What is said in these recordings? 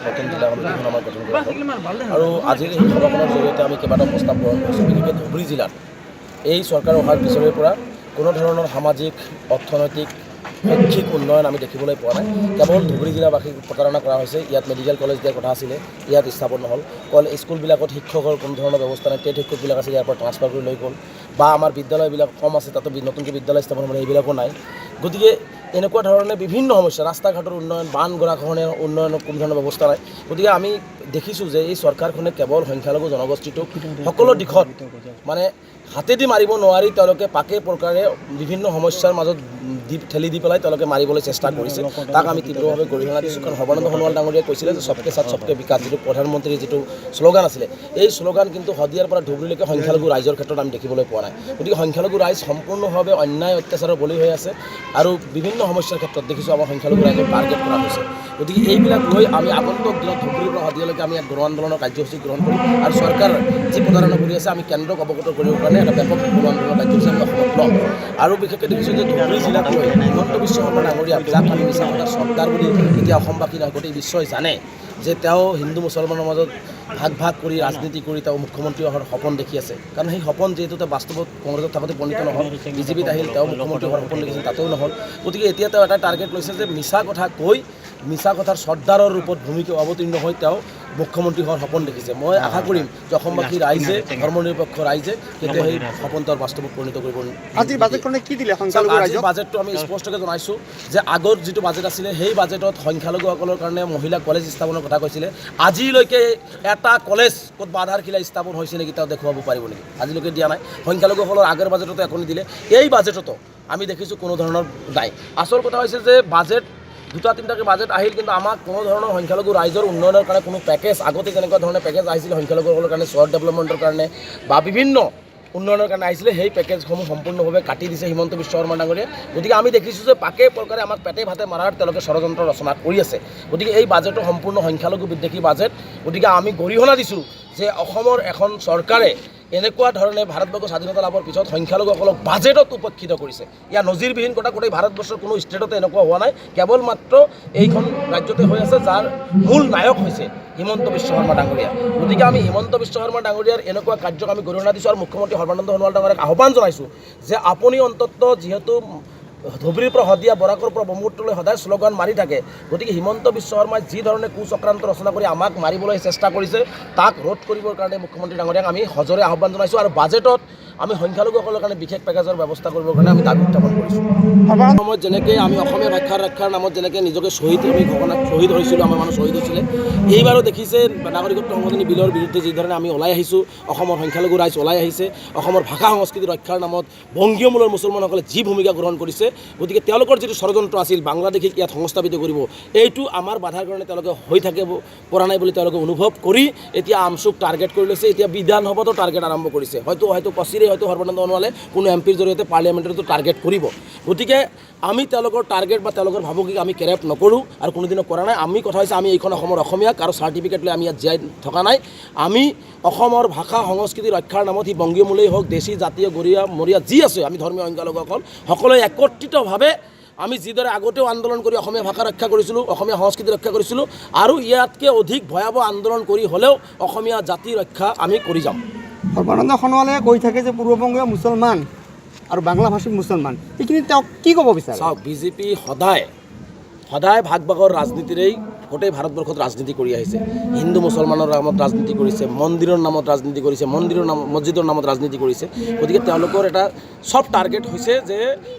নতুন জিলা সমিতিখন আমাৰ গঠন কৰা হ'ল আৰু আজিৰ এই সভাখনৰ জৰিয়তে আমি কেইবাটাও প্ৰস্তাৱ গ্ৰহণ কৰিছোঁ। বিশেষকৈ ধুবুৰী জিলাত এই চৰকাৰ অহাৰ পিছৰে পৰা কোনো ধৰণৰ সামাজিক অৰ্থনৈতিক শৈক্ষিক উন্নয়ন আমি দেখিবলৈ পোৱা নাই। কেৱল ধুবুৰী জিলাবাসীক প্ৰতাৰণা কৰা হৈছে। ইয়াত মেডিকেল কলেজ দিয়াৰ কথা আছিলে, ইয়াত স্থাপন নহ'ল। স্কুলবিলাকত শিক্ষকৰ কোনো ধৰণৰ ব্যৱস্থা নাই। টেট শিক্ষকবিলাক আছে ইয়াৰ পৰা ট্ৰান্সফাৰ কৰি লৈ গ'ল, বা আমাৰ বিদ্যালয়বিলাক কম আছে, তাতো নতুনকৈ বিদ্যালয় স্থাপন হ'বলৈ এইবিলাকো নাই। গতিকে এনেকুৱা ধৰণে বিভিন্ন সমস্যা, ৰাস্তা ঘাটৰ উন্নয়ন, বান গৰাখহনীয়া উন্নয়নৰ কোনো ধৰণৰ ব্যৱস্থা নাই। গতিকে আমি দেখিছোঁ যে এই চৰকাৰখনে কেৱল সংখ্যালঘু জনগোষ্ঠীটোক সকলো দিশত মানে হাতেদি মাৰিব নোৱাৰি তেওঁলোকে পাকে প্ৰকাৰে বিভিন্ন সমস্যাৰ মাজত ঠেলি দি পেলাই তেওঁলোকে মাৰিবলৈ চেষ্টা কৰিছে। তাক আমি তীব্ৰভাৱে গৰিহণা দিছোঁ। কাৰণ সৰ্বানন্দ সোণোৱাল ডাঙৰীয়াই কৈছিলে যে সবকে সাথ সবকে বিকাশ, যিটো প্ৰধানমন্ত্ৰীৰ যিটো শ্লোগান আছিলে, এই শ্লোগান কিন্তু শদিয়াৰ পৰা ধুবুৰীলৈকে সংখ্যালঘু ৰাইজৰ ক্ষেত্ৰত আমি দেখিবলৈ পোৱা নাই। গতিকে সংখ্যালঘু ৰাইজ সম্পূৰ্ণভাৱে অন্যায় অত্যাচাৰৰ বলি হৈ আছে আৰু বিভিন্ন সমস্যাৰ ক্ষেত্ৰত দেখিছোঁ আমাৰ সংখ্যালঘু ৰাইজক টাৰ্গেট কৰা হৈছে। গতিকে এইবিলাক লৈ আমি আগন্তুক দিনত ধুবুৰীৰ পৰা শদিয়ালৈকে আমি এক গণ আন্দোলনৰ কাৰ্যসূচী গ্ৰহণ কৰিম আৰু চৰকাৰ যি প্ৰতাৰণা কৰি আছে আমি কেন্দ্ৰক অৱগত কৰিবৰ কাৰণে এটা ব্যাপক গণ আন্দোলনৰ কাৰ্যসূচী আমি অসমত ল'ম। আৰু বিশেষকৈ দেখিছোঁ যে ধুবুৰী জিলাত লৈ হিমন্ত বিশ্ব শৰ্মা ডাঙৰীয়া, যাক আমি মিছা কথা চৰ্দাৰ বুলি এতিয়া অসমবাসী নহয় গোটেই বিশ্বই জানে যে তেওঁ হিন্দু মুছলমানৰ মাজত ভাগ ভাগ কৰি ৰাজনীতি কৰি তেওঁ মুখ্যমন্ত্ৰী হোৱাৰ সপোন দেখি আছে। কাৰণ সেই সপোন যিহেতু তেওঁ বাস্তৱত কংগ্ৰেছত থাকোঁতে উপনীত নহ'ল, বিজেপিত আহিল, তেওঁ মুখ্যমন্ত্ৰী হোৱাৰ সপোন দেখিছিল, তাতেও নহ'ল। গতিকে এতিয়া তেওঁ এটা টাৰ্গেট লৈছে যে মিছা কথা কৈ মিছা কথাৰ চৰ্দাৰৰ ৰূপত ভূমিকা অৱতীৰ্ণ হৈ তেওঁ মুখ্যমন্ত্ৰী হোৱাৰ সপোন দেখিছে। মই আশা কৰিম যে অসমবাসী ৰাইজে, ধৰ্মনিৰপেক্ষ ৰাইজে কেতিয়া সেই সপোন তেওঁৰ বাস্তৱত পৰিণত কৰিব। আজি বাজেটখনে কি দিলে সংখ্যালঘু ৰাইজক? বাজেটটো আমি স্পষ্টকৈ জনাইছোঁ যে আগৰ যিটো বাজেট আছিলে সেই বাজেটত সংখ্যালঘুসকলৰ কাৰণে মহিলা কলেজ স্থাপনৰ কথা কৈছিলে। আজিলৈকে এটা কলেজ ক'ত আধাৰশিলা স্থাপন হৈছে নেকি তেওঁ দেখুৱাব পাৰিব নেকি? আজিলৈকে দিয়া নাই। সংখ্যালঘুসকলৰ আগৰ বাজেটতো একো নিদিলে, এই বাজেটতো আমি দেখিছোঁ কোনো ধৰণৰ নাই। আচল কথা হৈছে যে বাজেট দুটা তিনিটাকৈ বাজেট আহিল, কিন্তু আমাক কোনো ধৰণৰ সংখ্যালঘু ৰাইজৰ উন্নয়নৰ কাৰণে কোনো পেকেজ, আগতে যেনেকুৱা ধৰণৰ পেকেজ আহিছিল সংখ্যালঘুসকলৰ কাৰণে চহৰ ডেভেলপমেণ্টৰ কাৰণে বা বিভিন্ন উন্নয়নৰ কাৰণে আহিছিলে, সেই পেকেজসমূহ সম্পূৰ্ণভাৱে কাটি দিছে হিমন্ত বিশ্ব শৰ্মা ডাঙৰীয়াই। গতিকে আমি দেখিছোঁ যে পাকে প্ৰকাৰে আমাক পেটে ভাতে মাৰাৰ তেওঁলোকে ষড়যন্ত্ৰ ৰচনা কৰি আছে। গতিকে এই বাজেটটো সম্পূৰ্ণ সংখ্যালঘু বিদ্বেষী বাজেট। গতিকে আমি গৰিহণা দিছোঁ যে অসমৰ এখন চৰকাৰে এনেকুৱা ধৰণে ভাৰতবৰ্ষ স্বাধীনতা লাভৰ পিছত সংখ্যালঘুসকলক বাজেটত উপেক্ষিত কৰিছে। ইয়াৰ নজিৰবিহীন কথা গোটেই ভাৰতবৰ্ষৰ কোনো ষ্টেটতে এনেকুৱা হোৱা নাই, কেৱল মাত্ৰ এইখন ৰাজ্যতে হৈ আছে, যাৰ মূল নায়ক হৈছে হিমন্ত বিশ্ব শৰ্মা ডাঙৰীয়া। গতিকে আমি হিমন্ত বিশ্ব শৰ্মা ডাঙৰীয়াৰ এনেকুৱা কাৰ্যক আমি গৰিহণা দিছোঁ আৰু মুখ্যমন্ত্ৰী সৰ্বানন্দ সোণোৱাল ডাঙৰীয়াক আহ্বান জনাইছোঁ যে আপুনি অন্ততঃ যিহেতু ধুবুৰীৰ পৰা শদিয়া, বৰাকৰ পৰা ব্ৰহ্মপুত্ৰলৈ সদায় শ্লোগান মাৰি থাকে, গতিকে হিমন্ত বিশ্ব শৰ্মাই যি ধৰণে কুচক্ৰান্ত ৰচনা কৰি আমাক মাৰিবলৈ চেষ্টা কৰিছে তাক ৰোধ কৰিবৰ কাৰণে মুখ্যমন্ত্ৰী ডাঙৰীয়াক আমি সজোৰে আহ্বান জনাইছোঁ। আৰু বাজেটত আমি সংখ্যালঘুসকলৰ কাৰণে বিশেষ পেকেজৰ ব্যৱস্থা কৰিবৰ কাৰণে আমি দাবী উত্থাপন কৰিছোঁ। সময়ত যেনেকৈ আমি অসমীয়া ভাষাৰ ৰক্ষাৰ নামত যেনেকৈ নিজকে শ্বহীদ হৈছিলোঁ, আমাৰ মানুহ শ্বহীদ হৈছিলে, এইবাৰো দেখিছে নাগৰিকত্ব সংশোধনী বিলৰ বিৰুদ্ধে যি ধৰণে আমি ওলাই আহিছোঁ, অসমৰ সংখ্যালঘু ৰাইজ ওলাই আহিছে, অসমৰ ভাষা সংস্কৃতি ৰক্ষাৰ নামত বংগীয় মূলৰ মুছলমানসকলে যি ভূমিকা গ্ৰহণ কৰিছে, গতিকে তেওঁলোকৰ যিটো ষড়যন্ত্ৰ আছিল বাংলাদেশীক ইয়াত সংস্থাপিত কৰিব, এইটো আমাৰ বাধাৰ কাৰণে তেওঁলোকে হৈ থাকিব পৰা নাই বুলি তেওঁলোকে অনুভৱ কৰি এতিয়া আমচুক টাৰ্গেট কৰি লৈছে। এতিয়া বিধানসভাতো টাৰ্গেট আৰম্ভ কৰিছে, হয়তো পচিৰে হয়তো সৰ্বানন্দ সোণোৱালে কোনো এমপিৰ জৰিয়তে পাৰ্লিয়ামেণ্টতো টাৰ্গেট কৰিব। গতিকে আমি তেওঁলোকৰ টাৰ্গেট বা তেওঁলোকৰ ভাবুকিক আমি কেৰেপ নকৰোঁ আৰু কোনোদিনো কৰা নাই। আমি কথা হৈছে আমি এইখন অসমৰ অসমীয়াক আৰু চাৰ্টিফিকেট লৈ আমি ইয়াত জীয়াই থকা নাই। আমি অসমৰ ভাষা সংস্কৃতি ৰক্ষাৰ নামত সি বংগীয় মূলেই হওক, দেশী জাতীয় গৰিয়া মৰিয়া যি আছে, আমি ধৰ্মীয় সংখ্যালঘুসকল সকলোৱে একত্ৰিতভাৱে আমি যিদৰে আগতেও আন্দোলন কৰি অসমীয়া ভাষা ৰক্ষা কৰিছিলোঁ, অসমীয়া সংস্কৃতি ৰক্ষা কৰিছিলোঁ, আৰু ইয়াতকৈ অধিক ভয়াৱহ আন্দোলন কৰি হ'লেও অসমীয়া জাতি ৰক্ষা আমি কৰি যাম। সৰ্বানন্দ সোণোৱালে কৈ থাকে যে পূৰ্ববংগীয় মুছলমান আৰু বাংলাভাষী মুছলমান, এইখিনি তেওঁক কি ক'ব বিচাৰে? চাওক, বিজেপি সদায় ভাগ ভাগৰ ৰাজনীতিৰেই গোটেই ভাৰতবৰ্ষত ৰাজনীতি কৰি আহিছে। হিন্দু মুছলমানৰ নামত ৰাজনীতি কৰিছে, মন্দিৰৰ নামত ৰাজনীতি কৰিছে, মছজিদৰ নামত ৰাজনীতি কৰিছে। গতিকে তেওঁলোকৰ এটা চব টাৰ্গেট হৈছে যে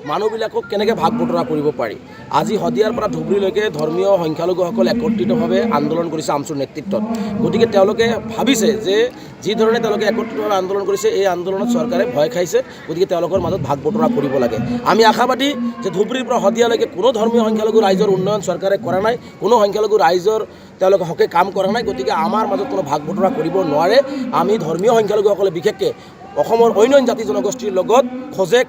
মানুহবিলাকক কেনেকৈ ভাগ বতৰা কৰিব পাৰি। আজি শদিয়াৰ পৰা ধুবুৰীলৈকে ধৰ্মীয় সংখ্যালঘুসকল একত্ৰিতভাৱে আন্দোলন কৰিছে আমচুৰ নেতৃত্বত। গতিকে তেওঁলোকে ভাবিছে যে যি ধৰণে তেওঁলোকে একত্ৰিতভাৱে আন্দোলন কৰিছে, এই আন্দোলনত চৰকাৰে ভয় খাইছে, গতিকে তেওঁলোকৰ মাজত ভাগ বতৰা কৰিব লাগে। আমি আশাবাদী যে ধুবুৰীৰ পৰা শদিয়ালৈকে কোনো ধৰ্মীয় সংখ্যালঘু ৰাইজৰ উন্নয়ন চৰকাৰে কৰা নাই, কোনো সংখ্যালঘু ৰাইজৰ তেওঁলোকে হকে কাম কৰা নাই। গতিকে আমাৰ মাজত কোনো ভাগ বতৰা কৰিব নোৱাৰে। আমি ধৰ্মীয় সংখ্যালঘুসকলে বিশেষকৈ অসমৰ অন্য জাতি জনগোষ্ঠীৰ লগত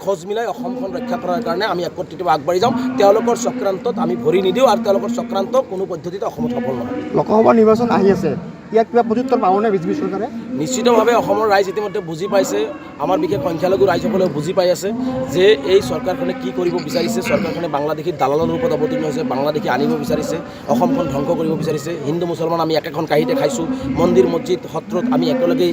খোজ মিলাই অসমখন ৰক্ষা কৰাৰ কাৰণে আমি একত্ৰিতভাৱে আগবাঢ়ি যাওঁ। তেওঁলোকৰ চক্ৰান্তত আমি ভৰি নিদিওঁ আৰু তেওঁলোকৰ চক্ৰান্ত কোনো পদ্ধতিতে অসমত সফল নহয়। লোকসভা নিৰ্বাচন আহি আছে, ইয়াত কিবা প্ৰত্যুত্তৰ পাবনে বিজেপি চৰকাৰে? নিশ্চিতভাৱে অসমৰ ৰাইজ ইতিমধ্যে বুজি পাইছে, আমাৰ বিশেষ সংখ্যালঘু ৰাইজসকলেও বুজি পাই আছে যে এই চৰকাৰখনে কি কৰিব বিচাৰিছে। চৰকাৰখনে বাংলাদেশী দালালৰ ৰূপত অৱতীৰ্ণ হৈছে, বাংলাদেশী আনিব বিচাৰিছে, অসমখন ধ্বংস কৰিব বিচাৰিছে। হিন্দু মুছলমান আমি একেখন কাঁহীতে খাইছোঁ, মন্দিৰ মছজিদ সত্ৰত আমি একেলগেই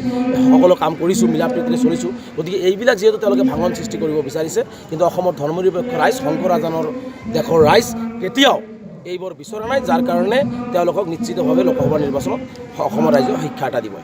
সকলো কাম কৰিছোঁ, মিলা প্ৰীতিৰে চলিছোঁ। গতিকে এইবিলাক যিহেতু তেওঁলোকে ভাঙন সৃষ্টি কৰিব বিচাৰিছে, কিন্তু অসমৰ ধৰ্মনিৰপেক্ষ ৰাইজ, শংকৰ ৰাজনৰ দেশৰ ৰাইজ কেতিয়াও এইবোৰ বিচৰা নাই, যাৰ কাৰণে তেওঁলোকক নিশ্চিতভাৱে লোকসভা নিৰ্বাচনত অসমৰ ৰাইজে শিক্ষা এটা দিব।